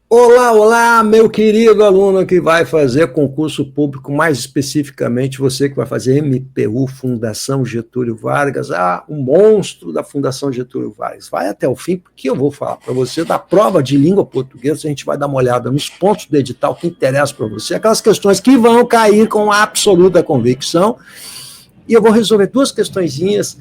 Olá, olá, meu querido aluno que vai fazer concurso público, mais especificamente você que vai fazer MPU, Fundação Getúlio Vargas, o monstro da Fundação Getúlio Vargas. Vai até o fim, porque eu vou falar para você da prova de língua portuguesa, a gente vai dar uma olhada nos pontos do edital que interessam para você, aquelas questões que vão cair com absoluta convicção, e eu vou resolver duas questõezinhas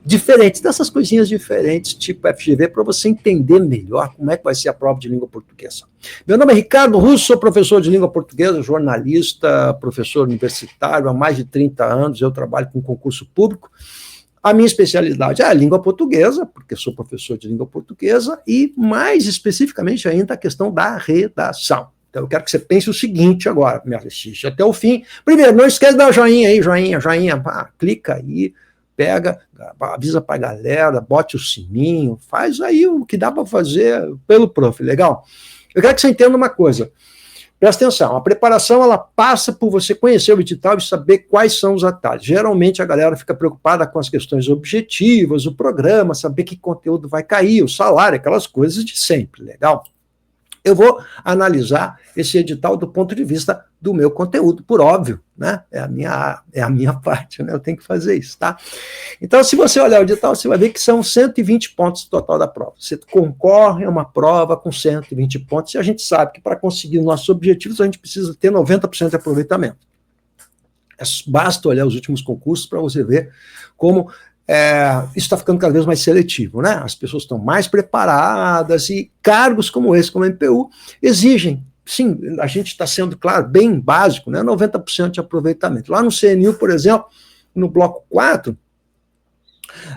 diferentes, dessas coisinhas diferentes, tipo FGV, para você entender melhor como é que vai ser a prova de língua portuguesa. Meu nome é Ricardo Russo, sou professor de língua portuguesa, jornalista, professor universitário, há mais de 30 anos, eu trabalho com concurso público. A minha especialidade é a língua portuguesa, porque sou professor de língua portuguesa, e mais especificamente ainda a questão da redação. Então, eu quero que você pense o seguinte agora, me assiste até o fim. Primeiro, não esquece de dar o joinha aí, joinha, clica aí, pega, avisa para a galera, bote o sininho, faz aí o que dá para fazer pelo prof, legal? Eu quero que você entenda uma coisa, presta atenção, a preparação ela passa por você conhecer o edital e saber quais são os atalhos. Geralmente a galera fica preocupada com as questões objetivas, o programa, saber que conteúdo vai cair, o salário, aquelas coisas de sempre, legal? Eu vou analisar esse edital do ponto de vista do meu conteúdo, por óbvio, né? É a minha parte, né? Eu tenho que fazer isso, tá? Então, se você olhar o edital, você vai ver que são 120 pontos total da prova. Você concorre a uma prova com 120 pontos, e a gente sabe que para conseguir nossos objetivos, a gente precisa ter 90% de aproveitamento. Basta olhar os últimos concursos para você ver como isso está ficando cada vez mais seletivo, né? As pessoas estão mais preparadas e cargos como esse, como a MPU, exigem, sim, a gente está sendo, claro, bem básico, né? 90% de aproveitamento. Lá no CNU, por exemplo, no bloco 4,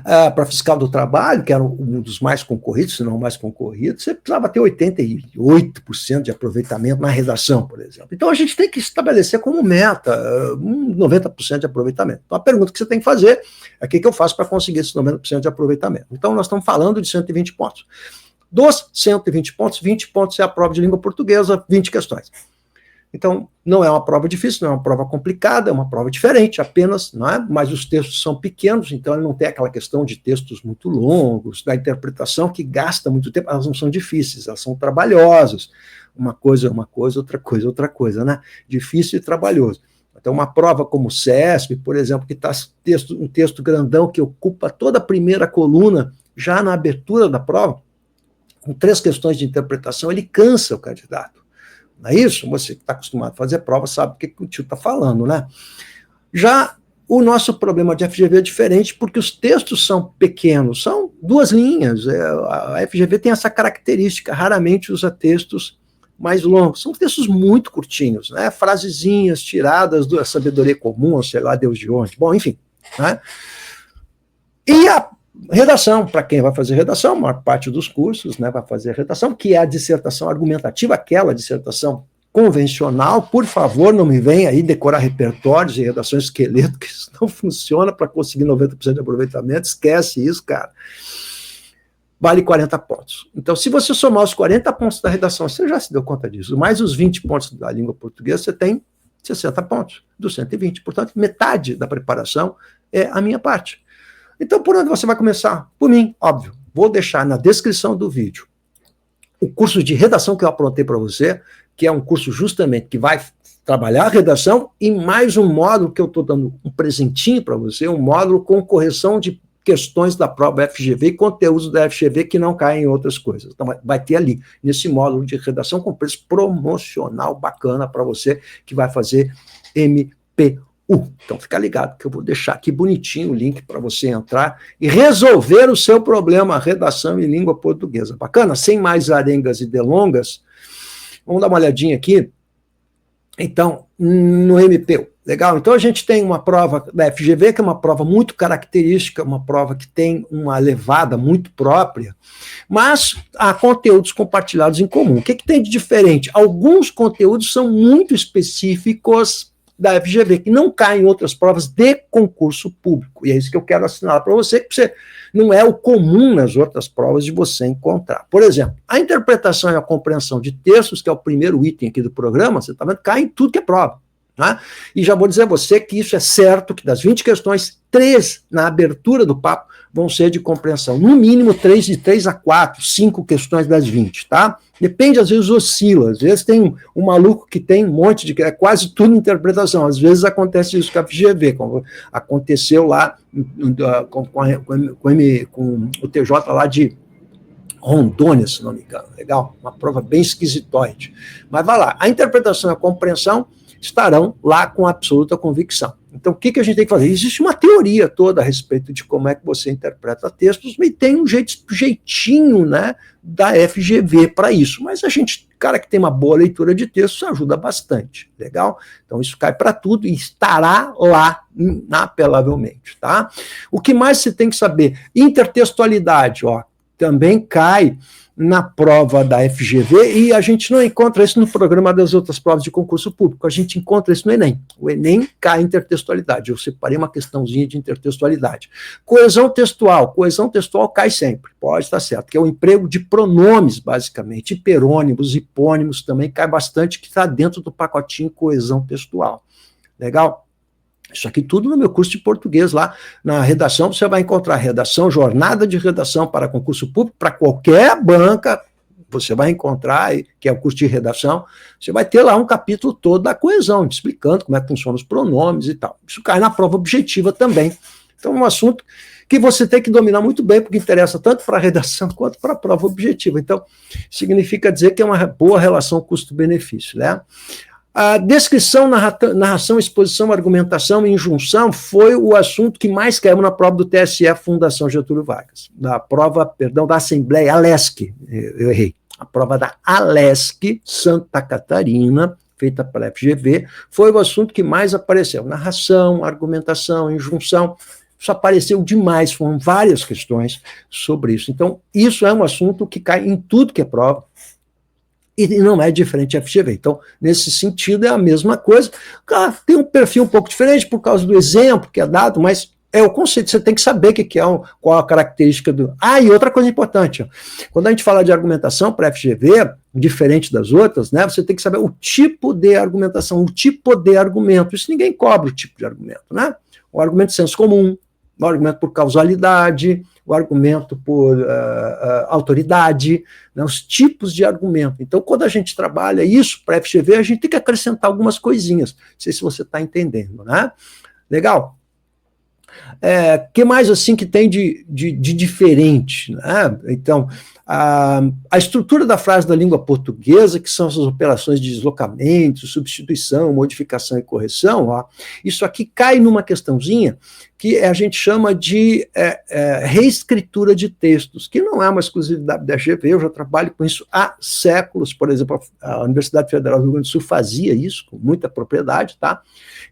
para fiscal do trabalho, que era um dos mais concorridos, se não o mais concorrido, você precisava ter 88% de aproveitamento na redação, por exemplo. Então, a gente tem que estabelecer como meta 90% de aproveitamento. Então, a pergunta que você tem que fazer é o que eu faço para conseguir esse 90% de aproveitamento. Então, nós estamos falando de 120 pontos. Dos 120 pontos, 20 pontos é a prova de língua portuguesa, 20 questões. Então, não é uma prova difícil, não é uma prova complicada, é uma prova diferente apenas, não é? Mas os textos são pequenos, então ele não tem aquela questão de textos muito longos, da interpretação que gasta muito tempo, elas não são difíceis, elas são trabalhosas. Uma coisa é uma coisa, outra coisa é outra coisa, né? Difícil e trabalhoso. Então, uma prova como o CESP, por exemplo, que está um texto grandão que ocupa toda a primeira coluna, já na abertura da prova, com 3 questões de interpretação, ele cansa o candidato. Não é isso? Você que está acostumado a fazer prova sabe o que o tio está falando, né? Já o nosso problema de FGV é diferente porque os textos são pequenos, são 2 linhas. A FGV tem essa característica, raramente usa textos mais longos. São textos muito curtinhos, né? Frasezinhas tiradas da sabedoria comum, ou sei lá, Deus de onde. Bom, enfim. Né? E a redação, para quem vai fazer redação, a maior parte dos cursos, né, vai fazer redação, que é a dissertação argumentativa, aquela dissertação convencional. Por favor, não me venha aí decorar repertórios e redação esqueleto, que isso não funciona para conseguir 90% de aproveitamento, esquece isso, cara. Vale 40 pontos. Então, se você somar os 40 pontos da redação, você já se deu conta disso, mais os 20 pontos da língua portuguesa, você tem 60 pontos dos 120. Portanto, metade da preparação é a minha parte. Então, por onde você vai começar? Por mim, óbvio. Vou deixar na descrição do vídeo o curso de redação que eu aprontei para você, que é um curso justamente que vai trabalhar a redação e mais um módulo que eu estou dando um presentinho para você, um módulo com correção de questões da prova FGV e conteúdos da FGV que não caem em outras coisas. Então, vai ter ali, nesse módulo de redação, com preço promocional bacana para você que vai fazer MPU. Então fica ligado que eu vou deixar aqui bonitinho o link para você entrar e resolver o seu problema, redação em língua portuguesa. Bacana? Sem mais arengas e delongas, vamos dar uma olhadinha aqui. Então, no MPU. Legal? Então a gente tem uma prova da FGV, que é uma prova muito característica, uma prova que tem uma levada muito própria, mas há conteúdos compartilhados em comum. O que tem de diferente? Alguns conteúdos são muito específicos da FGV, que não cai em outras provas de concurso público. E é isso que eu quero assinalar para você, que você não é o comum nas outras provas de você encontrar. Por exemplo, a interpretação e a compreensão de textos, que é o primeiro item aqui do programa, você está vendo, cai em tudo que é prova. Né? E já vou dizer a você que isso é certo, que das 20 questões, 3 na abertura do papo vão ser de compreensão. No mínimo, 3 de 3 a 4, 5 questões das 20, tá? Depende, às vezes oscila. Às vezes tem um maluco que tem um monte de... É quase tudo interpretação. Às vezes acontece isso com a FGV, como aconteceu lá com o TJ lá de Rondônia, se não me engano. Legal? Uma prova bem esquisitoide. Mas vai lá. A interpretação e a compreensão estarão lá com absoluta convicção. Então, o que a gente tem que fazer? Existe uma teoria toda a respeito de como é que você interpreta textos, e tem um jeitinho, né, da FGV para isso. Mas a gente, cara que tem uma boa leitura de textos, ajuda bastante. Legal? Então, isso cai para tudo e estará lá, inapelavelmente. Tá? O que mais você tem que saber? Intertextualidade, ó, também cai na prova da FGV, e a gente não encontra isso no programa das outras provas de concurso público, a gente encontra isso no Enem. O Enem cai em intertextualidade, eu separei uma questãozinha de intertextualidade. Coesão textual cai sempre, pode estar certo, que é o emprego de pronomes, basicamente, hiperônimos, hipônimos, também cai bastante, que está dentro do pacotinho coesão textual. Legal? Isso aqui tudo no meu curso de português lá. Na redação você vai encontrar redação, jornada de redação para concurso público, para qualquer banca, você vai encontrar, que é o curso de redação, você vai ter lá um capítulo todo da coesão, explicando como é que funcionam os pronomes e tal. Isso cai na prova objetiva também. Então é um assunto que você tem que dominar muito bem, porque interessa tanto para a redação quanto para a prova objetiva. Então, significa dizer que é uma boa relação custo-benefício, né? A descrição, narração, exposição, argumentação e injunção foi o assunto que mais caiu na prova do TSE Fundação Getúlio Vargas. Da prova, perdão, da Assembleia, ALESC, eu errei. A prova da ALESC, Santa Catarina, feita pela FGV, foi o assunto que mais apareceu. Narração, argumentação, injunção, isso apareceu demais, foram várias questões sobre isso. Então, isso é um assunto que cai em tudo que é prova, e não é diferente da FGV. Então, nesse sentido, é a mesma coisa. Claro, tem um perfil um pouco diferente por causa do exemplo que é dado, mas é o conceito, você tem que saber o que é, qual a característica do... Ah, e outra coisa importante, ó, quando a gente fala de argumentação para FGV, diferente das outras, né, você tem que saber o tipo de argumentação, o tipo de argumento. Isso ninguém cobra o tipo de argumento, né? O argumento de senso comum, o argumento por causalidade, o argumento por autoridade, né, os tipos de argumento. Então, quando a gente trabalha isso para FGV, a gente tem que acrescentar algumas coisinhas. Não sei se você está entendendo, né? Legal? Que mais assim que tem de diferente? Né? Então, a estrutura da frase da língua portuguesa, que são essas operações de deslocamento, substituição, modificação e correção, ó, isso aqui cai numa questãozinha que a gente chama de reescritura de textos, que não é uma exclusividade da FGV, eu já trabalho com isso há séculos. Por exemplo, a Universidade Federal do Rio Grande do Sul fazia isso com muita propriedade, tá?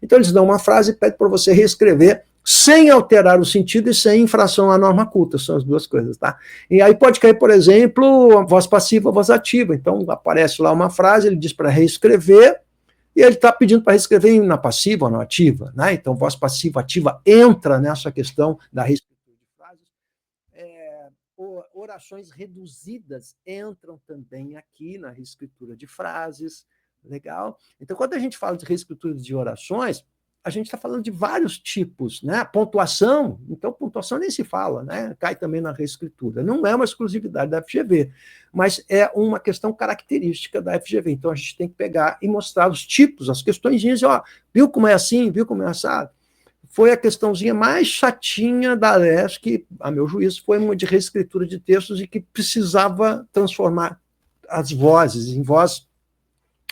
Então eles dão uma frase e pedem para você reescrever sem alterar o sentido e sem infração à norma culta, são as duas coisas, tá? E aí pode cair, por exemplo, a voz passiva, a voz ativa. Então aparece lá uma frase, ele diz para reescrever, e ele está pedindo para reescrever na passiva ou na ativa, né? Então voz passiva, ativa entra nessa questão da reescritura de frases. Orações reduzidas entram também aqui na reescritura de frases, legal? Então quando a gente fala de reescritura de orações, a gente está falando de vários tipos, né? Pontuação, então pontuação nem se fala, né? Cai também na reescritura. Não é uma exclusividade da FGV, mas é uma questão característica da FGV. Então a gente tem que pegar e mostrar os tipos, as questõezinhas, ó, viu como é assim, viu como é assado? Foi a questãozinha mais chatinha da ALESC, que, a meu juízo, foi uma de reescritura de textos e que precisava transformar as vozes em voz.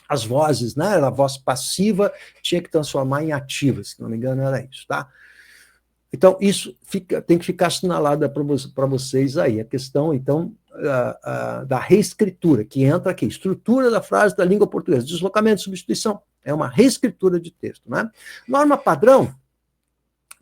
As vozes, né? A voz passiva tinha que transformar em ativa, se não me engano, era isso, tá? Então, isso tem que ficar assinalada para vocês aí. A questão, então, da reescritura, que entra aqui. Estrutura da frase da língua portuguesa. Deslocamento, substituição. É uma reescritura de texto, né? Norma padrão,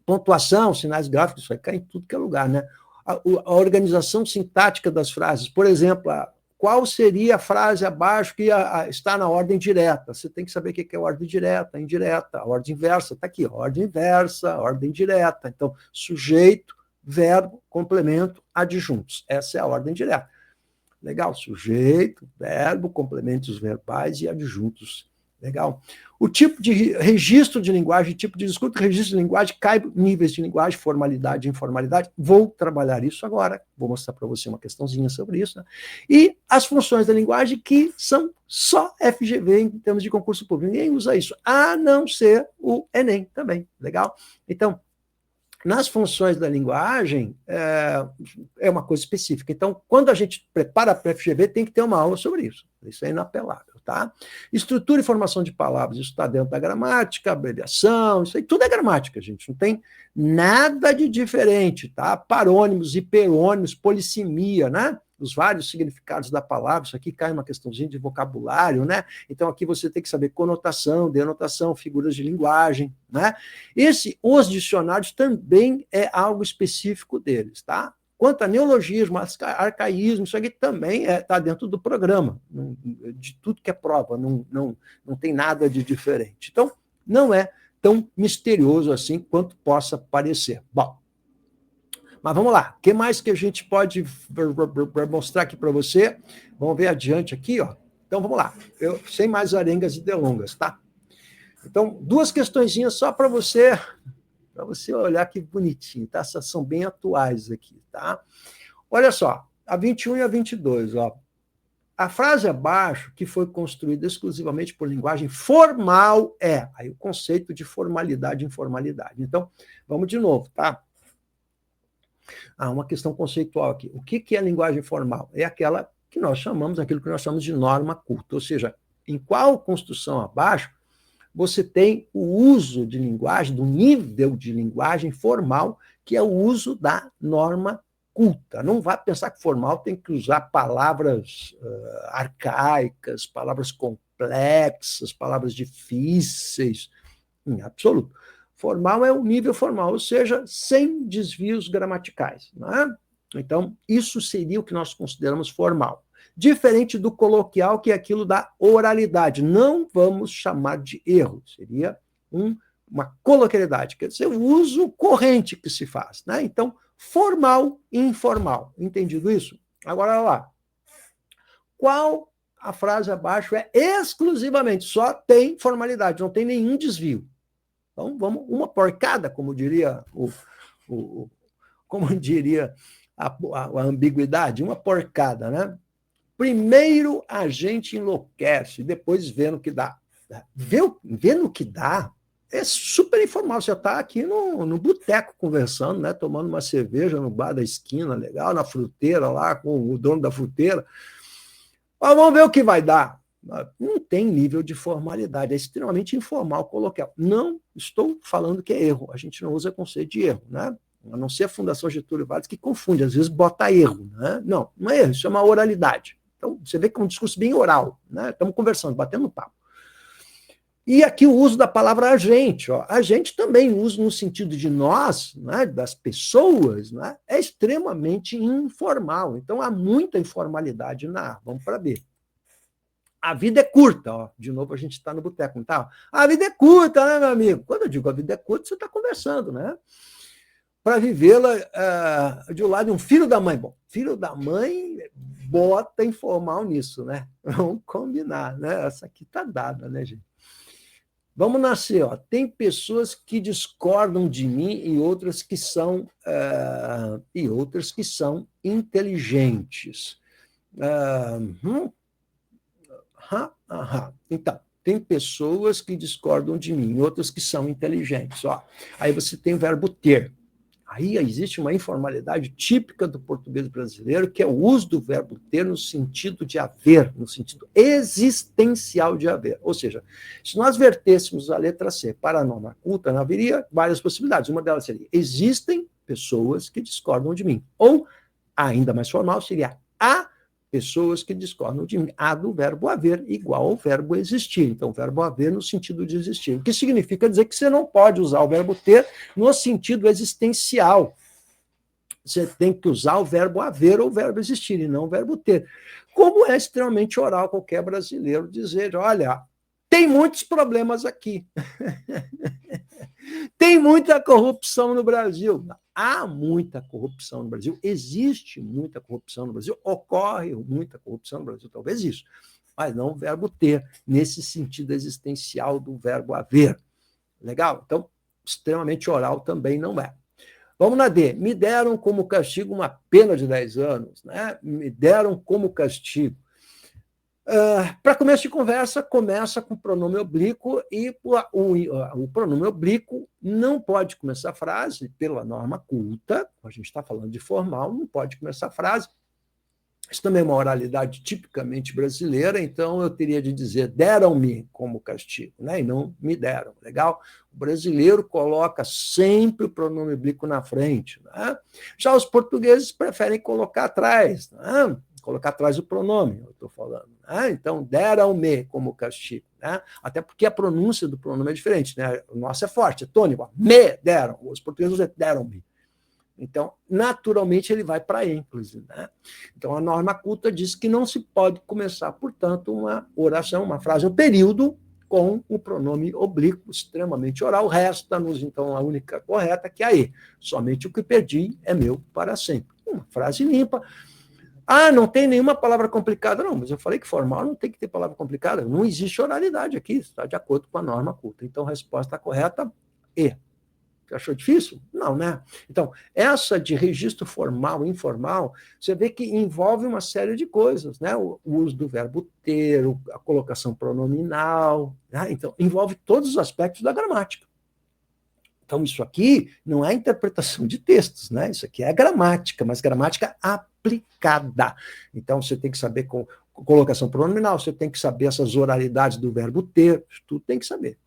pontuação, sinais gráficos, isso vai cair em tudo que é lugar, né? A organização sintática das frases, por exemplo, qual seria a frase abaixo que está na ordem direta? Você tem que saber o que é ordem direta, indireta, a ordem inversa, está aqui, ordem inversa, ordem direta. Então, sujeito, verbo, complemento, adjuntos. Essa é a ordem direta. Legal, sujeito, verbo, complementos verbais e adjuntos Legal. O tipo de registro de linguagem, tipo de discurso, registro de linguagem, cai níveis de linguagem, formalidade e informalidade. Vou trabalhar isso agora, vou mostrar para você uma questãozinha sobre isso. Né? E as funções da linguagem que são só FGV em termos de concurso público. Ninguém usa isso, a não ser o Enem também. Legal? Então, nas funções da linguagem, é uma coisa específica. Então, quando a gente prepara para a FGV, tem que ter uma aula sobre isso. Isso é inapelável. Tá? Estrutura e formação de palavras, isso está dentro da gramática, abreviação, isso aí tudo é gramática, gente. Não tem nada de diferente. Tá? Parônimos, hiperônimos, polissemia, né? Os vários significados da palavra, isso aqui cai uma questãozinha de vocabulário, né? Então aqui você tem que saber conotação, denotação, figuras de linguagem, né? Os dicionários também é algo específico deles, tá? Quanto a neologismo, arcaísmo, isso aqui também está dentro do programa, de tudo que é prova, não tem nada de diferente. Então, não é tão misterioso assim quanto possa parecer. Bom, mas vamos lá, o que mais que a gente pode mostrar aqui para você? Vamos ver adiante aqui, ó. Então, vamos lá, sem mais arengas e delongas, tá? Então, duas questõezinhas só para você olhar que bonitinho, tá? Essas são bem atuais aqui, tá? Olha só, a 21 e a 22, ó. A frase abaixo, que foi construída exclusivamente por linguagem formal, aí o conceito de formalidade e informalidade. Então, vamos de novo, tá? Uma questão conceitual aqui. O que é linguagem formal? É aquela que nós chamamos, aquilo que nós chamamos de norma culta, ou seja, em qual construção abaixo você tem o uso de linguagem, do nível de linguagem formal, que é o uso da norma culta. Não vá pensar que formal tem que usar palavras arcaicas, palavras complexas, palavras difíceis, em absoluto. Formal é o nível formal, ou seja, sem desvios gramaticais. Né? Então, isso seria o que nós consideramos formal. Diferente do coloquial, que é aquilo da oralidade. Não vamos chamar de erro, seria uma coloquialidade, quer dizer, o uso corrente que se faz. Né? Então, formal e informal. Entendido isso? Agora, olha lá. Qual a frase abaixo é exclusivamente, só tem formalidade, não tem nenhum desvio. Então, vamos, uma porcada, como diria a ambiguidade, uma porcada, né? Primeiro a gente enlouquece, depois vê no que dá. Vê no que dá é super informal. Você está aqui no boteco conversando, né? Tomando uma cerveja no bar da esquina, legal, na fruteira lá, com o dono da fruteira. Mas vamos ver o que vai dar. Não tem nível de formalidade, é extremamente informal, coloquial. Não estou falando que é erro, a gente não usa conceito de erro, né? A não ser a Fundação Getúlio Vargas, que confunde, às vezes bota erro. Né? Não é erro, isso é uma oralidade. Então, você vê que é um discurso bem oral, né? Estamos conversando, batendo papo. E aqui o uso da palavra agente. Agente também, o uso no sentido de nós, né, das pessoas, né, é extremamente informal. Então, há muita informalidade na A. Vamos para B. A vida é curta, ó. De novo a gente está no boteco, não tá? A vida é curta, né, meu amigo? Quando eu digo a vida é curta, você está conversando, né? Para vivê-la de um lado de um filho da mãe. Bom, filho da mãe bota informal nisso, né? Vamos combinar, né? Essa aqui tá dada, né, gente? Vamos nascer, ó. Tem pessoas que discordam de mim e outras que são inteligentes. Então, tem pessoas que discordam de mim e outras que são inteligentes. Ó. Aí você tem o verbo ter. Aí existe uma informalidade típica do português brasileiro, que é o uso do verbo ter no sentido de haver, no sentido existencial de haver. Ou seja, se nós vertêssemos a letra C para a norma culta, haveria várias possibilidades. Uma delas seria, existem pessoas que discordam de mim. Ou, ainda mais formal, seria há pessoas que discordam de mim. Há do verbo haver igual ao verbo existir. Então, o verbo haver no sentido de existir. O que significa dizer que você não pode usar o verbo ter no sentido existencial. Você tem que usar o verbo haver ou o verbo existir, e não o verbo ter. Como é extremamente oral qualquer brasileiro dizer, olha, tem muitos problemas aqui. Tem muita corrupção no Brasil. Há muita corrupção no Brasil, existe muita corrupção no Brasil, ocorre muita corrupção no Brasil, talvez isso. mas não o verbo ter, nesse sentido existencial do verbo haver. Legal? Então, extremamente oral também não é. Vamos na D. Me deram como castigo uma pena de 10 anos. Né? Me deram como castigo. Para começo de conversa, começa com o pronome oblíquo e o pronome oblíquo não pode começar a frase pela norma culta, a gente está falando de formal, não pode começar a frase. Isso também é uma oralidade tipicamente brasileira, então eu teria de dizer deram-me como castigo, né? E não me deram, legal? O brasileiro coloca sempre o pronome oblíquo na frente, né? Já os portugueses preferem colocar atrás, né? Colocar atrás o pronome, eu estou falando. Né? Então, deram-me como castigo. Né? Até porque a pronúncia do pronome é diferente. Né? O nosso é forte, é tônico. Me deram. Os portugueses deram-me. Então, naturalmente, ele vai para ênclise. Né? Então, a norma culta diz que não se pode começar, portanto, uma oração, uma frase, um período com o pronome oblíquo, extremamente oral. Resta-nos, então, a única correta, que é aí. Somente o que perdi é meu para sempre. Uma frase limpa. Não tem nenhuma palavra complicada. Não, mas eu falei que formal não tem que ter palavra complicada. Não existe oralidade aqui, está de acordo com a norma culta. Então, a resposta correta é. Você achou difícil? Não, né? Então, essa de registro formal e informal, você vê que envolve uma série de coisas, né? O uso do verbo ter, a colocação pronominal, né? Então, envolve todos os aspectos da gramática. Então, isso aqui não é interpretação de textos, né? Isso aqui é gramática, mas gramática aplicada. Então, você tem que saber com colocação pronominal, você tem que saber essas oralidades do verbo ter, tudo tem que saber.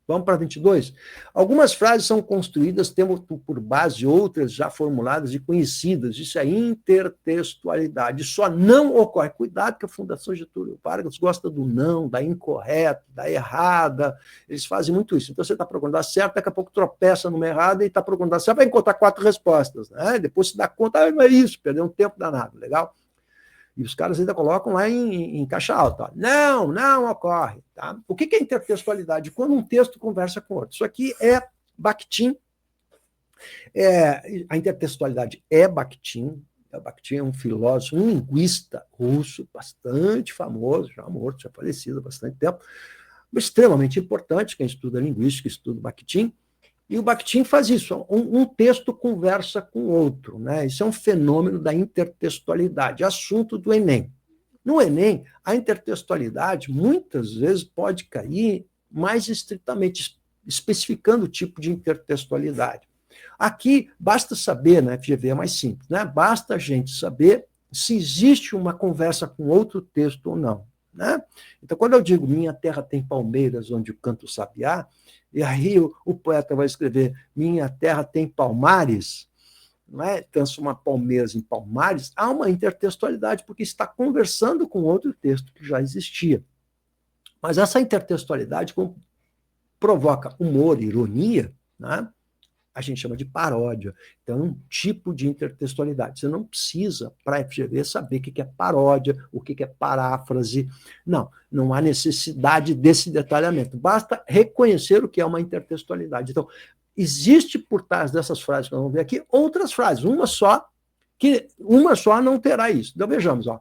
Vamos para 22? Algumas frases são construídas tendo por base outras já formuladas e conhecidas. Isso é intertextualidade. Só não ocorre. Cuidado que a Fundação Getúlio Vargas gosta do não, da incorreta, da errada. Eles fazem muito isso. Então você está procurando a certa, daqui a pouco tropeça numa errada e está procurando a certa, vai encontrar 4 respostas. Né? Depois se dá conta, não é isso, perdeu um tempo danado. Legal? E os caras ainda colocam lá em caixa alta. Ó. Não ocorre. Tá? O que é intertextualidade? Quando um texto conversa com outro. Isso aqui é Bakhtin. A intertextualidade é Bakhtin. Bakhtin é um filósofo, um linguista russo, bastante famoso, já morto, já falecido há bastante tempo, extremamente importante, quem estuda linguística, estuda Bakhtin. E o Bakhtin faz isso, um texto conversa com outro. Né? Isso é um fenômeno da intertextualidade, assunto do Enem. No Enem, a intertextualidade muitas vezes pode cair mais estritamente, especificando o tipo de intertextualidade. Aqui, basta saber, na FGV é mais simples, né? Basta a gente saber se existe uma conversa com outro texto ou não. Né? Então, quando eu digo minha terra tem palmeiras onde canta o sabiá, e aí o poeta vai escrever minha terra tem palmares, não é? Transformar palmeiras em palmares, há uma intertextualidade, porque está conversando com outro texto que já existia. Mas essa intertextualidade provoca humor, ironia, né? A gente chama de paródia. Então, é um tipo de intertextualidade. Você não precisa, para a FGV, saber o que é paródia, o que é paráfrase. Não há necessidade desse detalhamento. Basta reconhecer o que é uma intertextualidade. Então, existe por trás dessas frases que nós vamos ver aqui outras frases. Uma só não terá isso. Então, vejamos. Ó.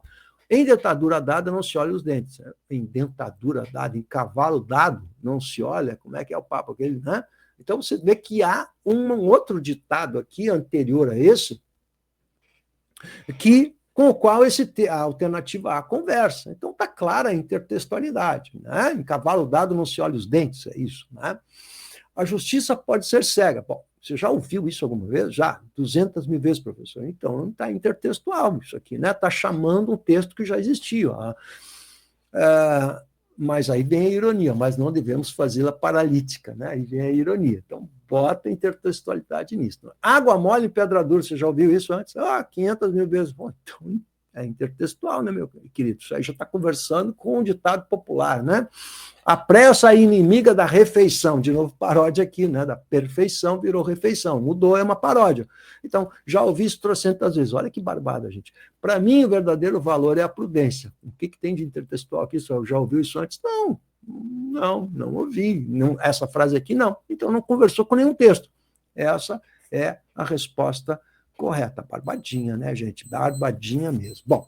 Em dentadura dada, não se olha os dentes. Em dentadura dada, em cavalo dado, não se olha. Como é que é o papo aquele, né? Então, você vê que há um outro ditado aqui, anterior a esse, com o qual a alternativa A conversa. Então, está clara a intertextualidade. Né? Em cavalo dado não se olha os dentes, é isso. Né? A justiça pode ser cega. Bom, você já ouviu isso alguma vez? Já, 200 mil vezes, professor. Então, não está intertextual isso aqui. Está chamando um texto que já existia. Mas aí vem a ironia, mas não devemos fazê-la paralítica, né? Aí vem a ironia. Então, bota intertextualidade nisso. Água mole em pedra dura, você já ouviu isso antes? 500 mil vezes. Bom, então, é intertextual, né, meu querido? Isso aí já está conversando com um ditado popular, né? A pressa é inimiga da refeição. De novo, paródia aqui, né? Da perfeição virou refeição. Mudou, é uma paródia. Então, já ouvi isso trocentas vezes. Olha que barbada, gente. Para mim, o verdadeiro valor é a prudência. O que tem de intertextual aqui? Já ouviu isso antes? Não ouvi. Essa frase aqui, não. Então, não conversou com nenhum texto. Essa é a resposta correta. Barbadinha, né, gente? Barbadinha mesmo. Bom,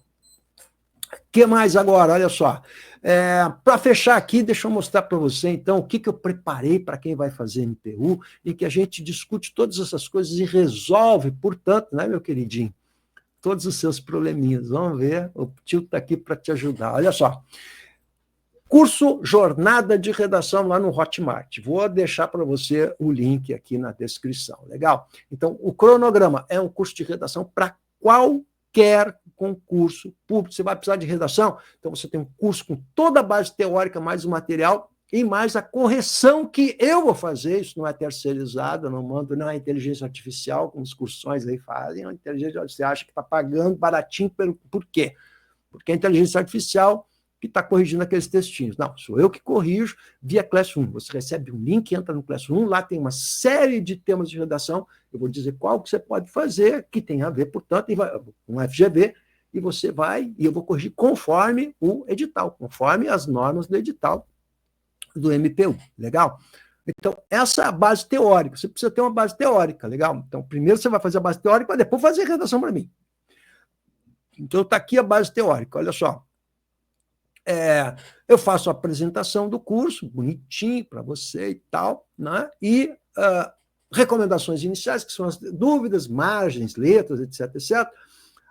Que mais agora? Olha só. Para fechar aqui, deixa eu mostrar para você, então, o que eu preparei para quem vai fazer MPU, e que a gente discute todas essas coisas e resolve, portanto, né, meu queridinho, todos os seus probleminhas. Vamos ver, o tio está aqui para te ajudar. Olha só. Curso Jornada de Redação lá no Hotmart. Vou deixar para você o link aqui na descrição. Legal? Então, o cronograma é um curso de redação para qualquer concurso público. Você vai precisar de redação? Então, você tem um curso com toda a base teórica, mais o material e mais a correção que eu vou fazer. Isso não é terceirizado, eu não mando, não é inteligência artificial, como as cursões aí fazem. A inteligência artificial acha que está pagando baratinho. Por quê? Porque a inteligência artificial que está corrigindo aqueles textinhos. Não, sou eu que corrijo via Classroom. Você recebe um link, entra no Classroom, lá tem uma série de temas de redação, eu vou dizer qual que você pode fazer, que tem a ver, portanto, com FGV, e você vai, e eu vou corrigir conforme o edital, conforme as normas do edital do MPU. Legal? Então, essa é a base teórica. Você precisa ter uma base teórica, legal? Então, primeiro você vai fazer a base teórica, para depois fazer a redação para mim. Então, está aqui a base teórica, olha só. Eu faço a apresentação do curso, bonitinho para você e tal, né? E recomendações iniciais, que são as dúvidas, margens, letras, etc, etc.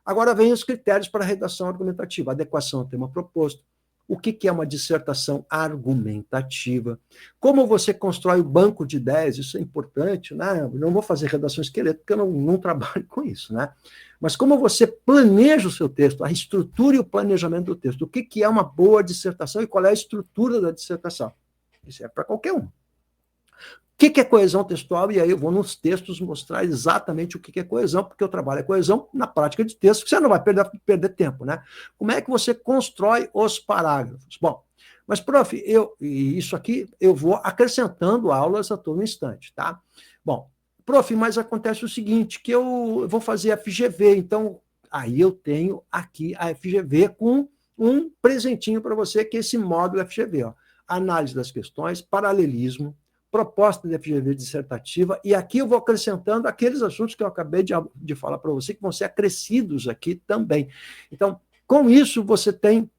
Agora vem os critérios para a redação argumentativa, adequação ao tema proposto, o que é uma dissertação argumentativa, como você constrói o banco de ideias, isso é importante, né? Eu não vou fazer redação esqueleto, porque eu não trabalho com isso, né? Mas como você planeja o seu texto, a estrutura e o planejamento do texto, o que é uma boa dissertação e qual é a estrutura da dissertação. Isso é para qualquer um. O que é coesão textual? E aí eu vou nos textos mostrar exatamente o que é coesão, porque eu trabalho a coesão na prática de texto, que você não vai perder tempo, né? Como é que você constrói os parágrafos? Bom, mas, prof, isso aqui eu vou acrescentando aulas a todo instante, tá? Bom, prof, mas acontece o seguinte, que eu vou fazer FGV, então aí eu tenho aqui a FGV com um presentinho para você, que é esse módulo FGV, ó. Análise das questões, paralelismo, proposta de FGV dissertativa, e aqui eu vou acrescentando aqueles assuntos que eu acabei de falar para você, que vão ser acrescidos aqui também. Então, com isso, você tem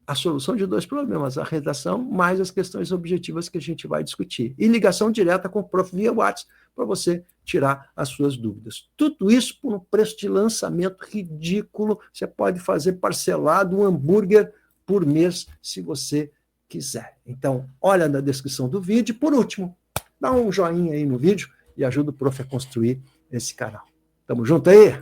a solução de dois problemas, a redação mais as questões objetivas que a gente vai discutir. E ligação direta com o prof via WhatsApp, para você tirar as suas dúvidas. Tudo isso por um preço de lançamento ridículo. Você pode fazer parcelado um hambúrguer por mês, se você quiser. Então, olha na descrição do vídeo. Por último, dá um joinha aí no vídeo e ajuda o prof a construir esse canal. Tamo junto aí?